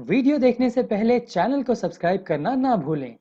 Video देखने से पहले चैनल को सब्सक्राइब करना ना भूलें।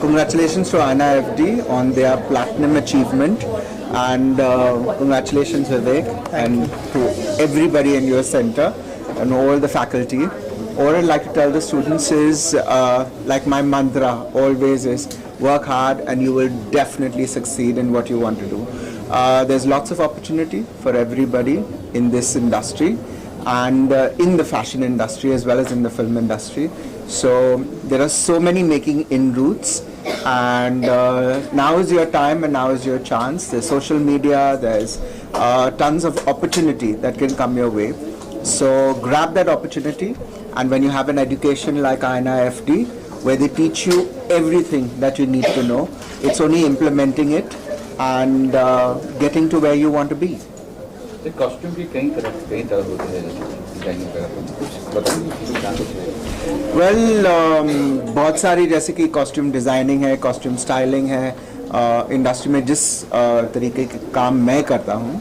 Congratulations to INIFD on their platinum achievement, and congratulations Vivek and to everybody in your center and all the faculty. All I'd like to tell the students is, like my mantra always is, work hard and you will definitely succeed in what you want to do. There's lots of opportunity for everybody in this industry and in the fashion industry as well as in the film industry. So there are so many making inroads, and now is your time and now is your chance. There's social media, there's tons of opportunity that can come your way. So grab that opportunity, and when you have an education like INIFD where they teach you everything that you need to know, it's only implementing it and getting to where you want to be. Costume भी कई तरह होते हैं designing वगैरह कुछ बताएंगे? Well बहुत सारी, जैसे कि कॉस्ट्यूम डिज़ाइनिंग है, कॉस्ट्यूम स्टाइलिंग है, इंडस्ट्री में जिस तरीके के काम मैं करता हूँ,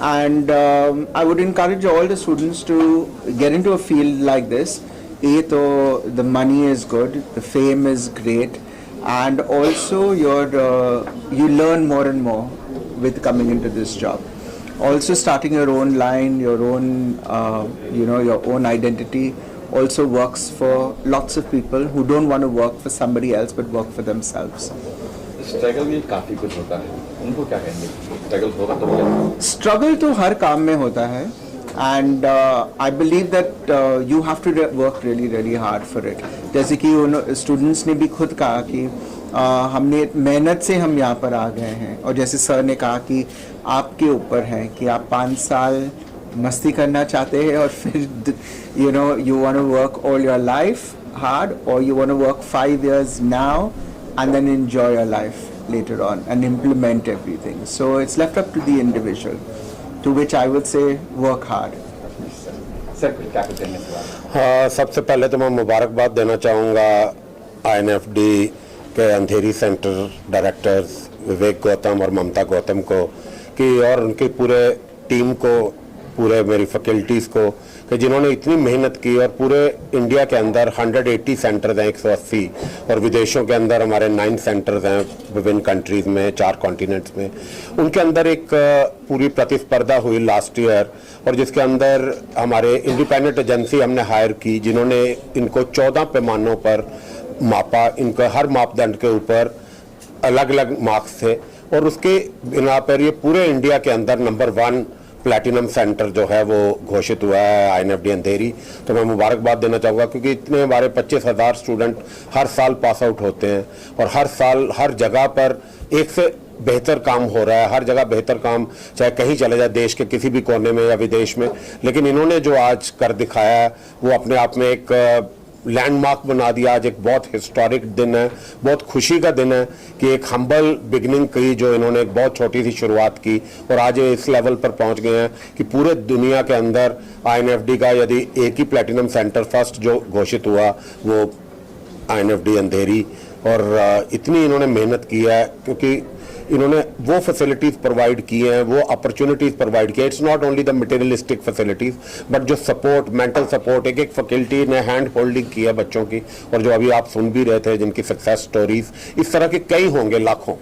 and I would encourage all the students to get into a field like this. ये तो the money is good, the fame is great, and also you learn more and more with coming into this job. Also starting your own line, your own your own identity also works for lots of people who don't want to work for somebody else but work for themselves. Struggle भी काफी कुछ होता है, उनको क्या कहेंगे? Struggle होगा तो क्या? स्ट्रगल तो हर काम में होता है, and I believe that you have to work really hard for it. जैसे कि उन स्टूडेंट्स ने भी खुद कहा कि हमने मेहनत से हम यहाँ पर आ गए हैं, और जैसे सर ने कहा कि आपके ऊपर है कि आप 5 साल मस्ती करना चाहते हैं और फिर you want to work all your life hard, or you want to work 5 years now and then enjoy your life later on and implement everything. So it's left up to the individual, to which I would say work hard. Sir कुछ क्या कहते हैं इस बारे में? हाँ, सबसे पहले तो मैं मुबारकबाद देना चाहूँगा INFD के अंधेरी सेंटर डायरेक्टर्स विवेक गौतम और ममता गौतम को कि और उनके पूरे टीम को, पूरे मेरी फैकल्टीज़ को कि जिन्होंने इतनी मेहनत की और पूरे इंडिया के अंदर 180 सेंटर्स हैं, 180, और विदेशों के अंदर हमारे 9 सेंटर्स हैं विभिन्न कंट्रीज़ में, 4 कॉन्टिनेंट्स में। उनके अंदर एक पूरी प्रतिस्पर्धा हुई लास्ट ईयर, और जिसके अंदर हमारे इंडिपेंडेंट एजेंसी हमने हायर की जिन्होंने इनको 14 पैमानों पर मापा। इनका हर मापदंड के ऊपर अलग अलग मार्क्स थे, और उसके बिना पर ये पूरे इंडिया के अंदर नंबर 1 प्लैटिनम सेंटर जो है वो घोषित हुआ है INFD अंधेरी। तो मैं मुबारकबाद देना चाहूँगा क्योंकि इतने हमारे 25,000 स्टूडेंट हर साल पास आउट होते हैं, और हर साल हर जगह पर एक से बेहतर काम हो रहा है, हर जगह बेहतर काम, चाहे कहीं चले जाए देश के किसी भी कोने में या विदेश में। लेकिन इन्होंने जो आज कर दिखाया है वो अपने आप में एक लैंडमार्क बना दिया। आज एक बहुत हिस्टोरिक दिन है, बहुत खुशी का दिन है कि एक हम्बल बिगनिंग की, जो इन्होंने एक बहुत छोटी सी शुरुआत की, और आज ये इस लेवल पर पहुंच गए हैं कि पूरे दुनिया के अंदर INFD का यदि एक ही प्लैटिनम सेंटर फर्स्ट जो घोषित हुआ वो INFD अंधेरी। और इतनी इन्होंने मेहनत की है क्योंकि इन्होंने वो फैसिलिटीज़ प्रोवाइड की हैं, वो अपॉर्चुनिटीज़ प्रोवाइड की है। It's not only the materialistic facilities but जो सपोर्ट, मेंटल सपोर्ट, एक एक फैकल्टी ने हैंड होल्डिंग की है बच्चों की, और जो अभी आप सुन भी रहे थे जिनकी सक्सेस स्टोरीज, इस तरह के कई होंगे, लाखों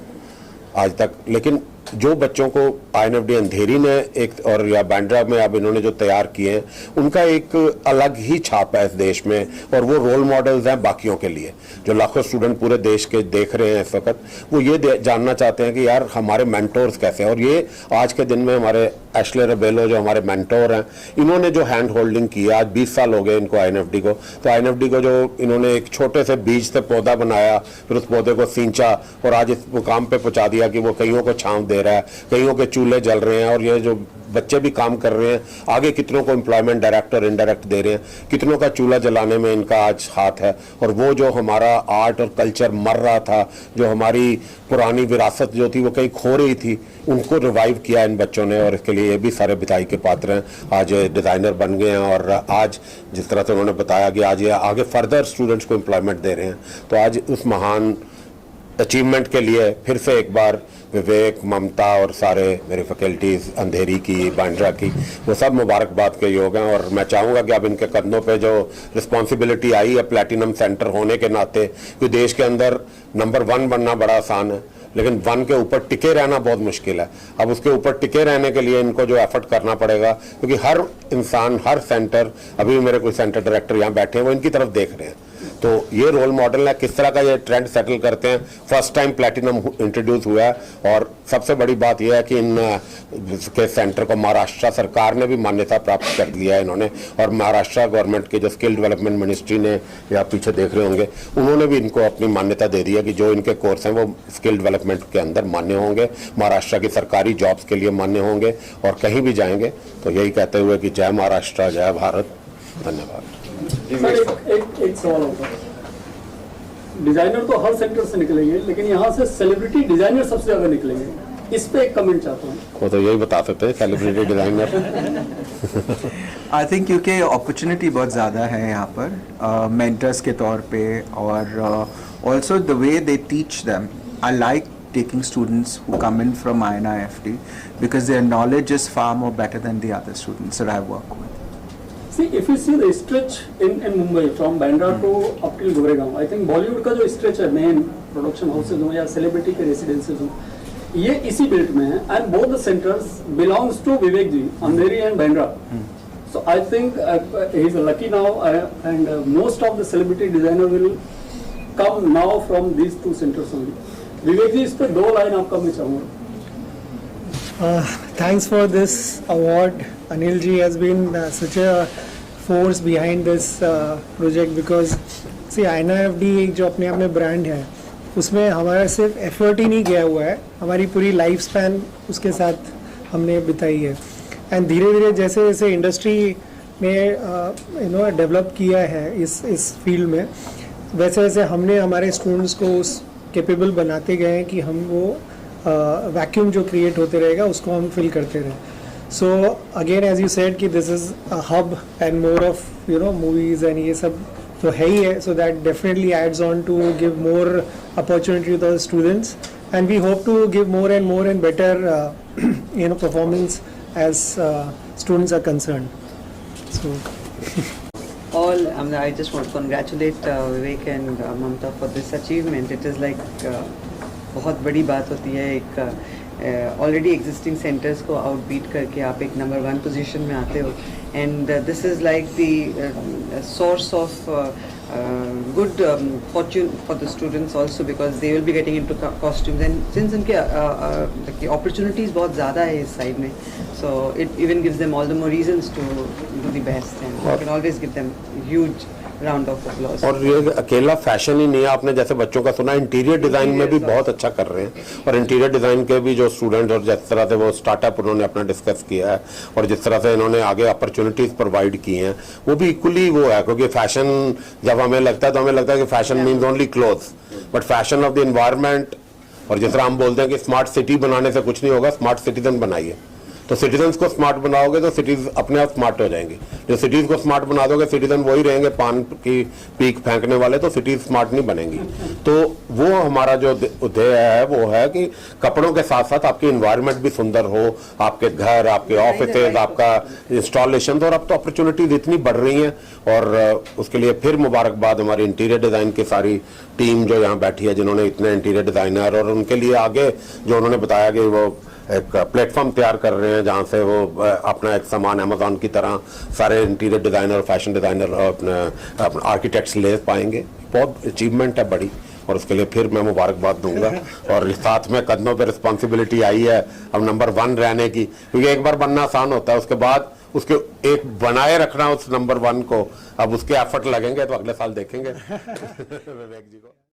आज तक। लेकिन जो बच्चों को INFD अंधेरी ने एक, और या बांद्रा में अब इन्होंने जो तैयार किए हैं, उनका एक अलग ही छाप है इस देश में, और वो रोल मॉडल्स हैं बाकियों के लिए। जो लाखों स्टूडेंट पूरे देश के देख रहे हैं इस वक्त, वो ये जानना चाहते हैं कि यार हमारे मेंटोर्स कैसे हैं। और ये आज के दिन में हमारे एशले रेबेलो जो हमारे मेंटोर हैं, इन्होंने जो हैंड होल्डिंग की है, आज 20 साल हो गए इनको INFD को। तो INFD को जो इन्होंने एक छोटे से बीज से पौधा बनाया, फिर उस पौधे को सींचा और आज इस मुकाम पे पहुंचा दिया कि वो कईयों को छांव दे रहा है, कईयों के चूल्हे जल रहे हैं, और ये जो बच्चे भी काम कर रहे हैं, आगे कितनों को एम्प्लॉयमेंट डायरेक्ट और इनडायरेक्ट दे रहे हैं, कितनों का चूल्हा जलाने में इनका आज हाथ है। और वो जो हमारा आर्ट और कल्चर मर रहा था, जो हमारी पुरानी विरासत जो थी वो कहीं खो रही थी, उनको रिवाइव किया इन बच्चों ने, और इसके लिए ये भी सारे बधाई के पात्र हैं। आज डिज़ाइनर बन गए हैं, और आज जिस तरह से उन्होंने बताया कि आज ये आगे फर्दर स्टूडेंट्स को एम्प्लॉयमेंट दे रहे हैं। तो आज उस महान अचीवमेंट के लिए फिर से एक बार विवेक, ममता और सारे मेरी फैकल्टीज़ अंधेरी की, बांद्रा की, वो सब मुबारकबाद के योग हैं। और मैं चाहूँगा कि अब इनके कदमों पे जो रिस्पॉन्सिबिलिटी आई है प्लैटिनम सेंटर होने के नाते, कि देश के अंदर नंबर 1 बनना बड़ा आसान है, लेकिन 1 के ऊपर टिके रहना बहुत मुश्किल है। अब उसके ऊपर टिके रहने के लिए इनको जो एफर्ट करना पड़ेगा, क्योंकि हर इंसान, हर सेंटर, अभी मेरे कोई सेंटर डायरेक्टर यहाँ बैठे हैं, वो इनकी तरफ देख रहे हैं। तो ये रोल मॉडल है, किस तरह का ये ट्रेंड सेटल करते हैं। फर्स्ट टाइम प्लैटिनम इंट्रोड्यूस हुआ है, और सबसे बड़ी बात यह है कि इन के सेंटर को महाराष्ट्र सरकार ने भी मान्यता प्राप्त कर दिया है इन्होंने, और महाराष्ट्र गवर्नमेंट के जो स्किल डेवलपमेंट मिनिस्ट्री ने, या आप पीछे देख रहे होंगे, उन्होंने भी इनको अपनी मान्यता दे दी है कि जो इनके कोर्स हैं वो स्किल डेवलपमेंट के अंदर मान्य होंगे, महाराष्ट्र की सरकारी जॉब्स के लिए मान्य होंगे, और कहीं भी जाएंगे तो यही कहते हुए कि जय महाराष्ट्र, जय भारत। धन्यवाद। सर एक सवाल होता है, डिजाइनर तो हर सेक्टर से निकलेंगे, लेकिन यहाँ से सेलिब्रिटी डिजाइनर सबसे ज्यादा निकलेंगे, इस पे एक कमेंट चाहता हूँ। वो तो यही बता सकते हैं, सेलिब्रिटी डिजाइनर। आई थिंक क्योंकि अपॉर्चुनिटी बहुत ज़्यादा है यहाँ पर मेंटर्स के तौर पे, और also the way they teach them. I like taking students who come in from INFD because their knowledge is far more better than the other students that I work with. See, if you see the stretch in Mumbai from Bandra to up till Goregaon, I think Bollywood का जो stretch है, main production houses हो या celebrity के residences हो, ये इसी belt में है, and both the centers belongs to Vivek ji, Andheri and Bandra. So I think he is lucky now, and most of the celebrity designer will come now from these 2 centers only. विवेक जी, इस पे 2 line आपका मैं चाहूँगा। Thanks for this award. Anil ji has been such a force behind this project because see INFD एक जो अपने आप में ब्रांड है, उसमें हमारा सिर्फ एफर्ट ही नहीं गया हुआ है, हमारी पूरी लाइफ स्पैन उसके साथ हमने बिताई है। एंड धीरे धीरे जैसे जैसे इंडस्ट्री में डेवलप किया है इस फील्ड में, वैसे वैसे हमने हमारे स्टूडेंट्स को उस कैपेबल बनाते गए हैं कि हम वो वैक्यूम जो क्रिएट होते रहेगा उसको हम फिल करते रहे। So again, as you said, कि this is a hub and more of movies and ये सब तो है ही है. So that definitely adds on to give more opportunity to the students, and we hope to give more and better performance as students are concerned. So. I just want to congratulate Vivek and Mamta for this achievement. It is like बहुत बड़ी बात होती है एक already existing centres को आउटबीट करके आप एक नंबर 1 पोजीशन में आते हो, and this is like the source of good fortune for the students also, because they will be getting into costumes, and since उनके opportunities बहुत ज़्यादा है इस side में, so it even gives them all the more reasons to do the best, and you can always give them huge round of applause. और ये अकेला fashion ही नहीं है, आपने जैसे बच्चों का सुना इंटीरियर डिज़ाइन में भी बहुत अच्छा कर रहे हैं, और इंटीरियर डिज़ाइन के भी जो स्टूडेंट और जिस तरह से वो स्टार्टअप उन्होंने अपना डिस्कस किया है और जिस तरह से इन्होंने आगे अपॉर्चुनिटीज़ प्रोवाइड की हैं वो भी इक्वली वो है, क्योंकि फैशन जब हमें लगता है तो हमें लगता है कि fashion means only clothes, but fashion of the environment, और जिस तरह हम बोलते हैं कि स्मार्ट सिटी बनाने से कुछ नहीं होगा, स्मार्ट सिटीजन बनाइए, तो सिटीजन्स को स्मार्ट बनाओगे तो सिटीज अपने आप स्मार्ट हो जाएंगी. जो सिटीज को स्मार्ट बना दोगे, सिटीजन वही रहेंगे पान की पीक फेंकने वाले, तो सिटीज स्मार्ट नहीं बनेंगी. तो वो हमारा जो ध्येय है वो है कि कपड़ों के साथ साथ आपकी इन्वायरमेंट भी सुंदर हो, आपके घर, आपके ऑफिसेज, आपका इंस्टॉलेशन, और अब तो अपॉर्चुनिटीज इतनी बढ़ रही हैं. और उसके लिए फिर मुबारकबाद हमारी इंटीरियर डिज़ाइन की सारी टीम जो यहाँ बैठी है, जिन्होंने इतने इंटीरियर डिज़ाइनर, और उनके लिए आगे जो उन्होंने बताया कि वो एक प्लेटफॉर्म तैयार कर रहे हैं जहाँ से वो अपना एक सामान अमेजोन की तरह सारे इंटीरियर डिज़ाइनर, फैशन डिज़ाइनर, अपने आर्किटेक्ट्स ले पाएंगे. बहुत अचीवमेंट है बड़ी, और उसके लिए फिर मैं मुबारकबाद दूंगा. और साथ में कदमों पे रिस्पॉन्सिबिलिटी आई है अब नंबर 1 रहने की, क्योंकि एक बार बनना आसान होता है, उसके बाद उसके एक बनाए रखना उस नंबर 1 को, अब उसके एफर्ट लगेंगे तो अगले साल देखेंगे. विवेक जी को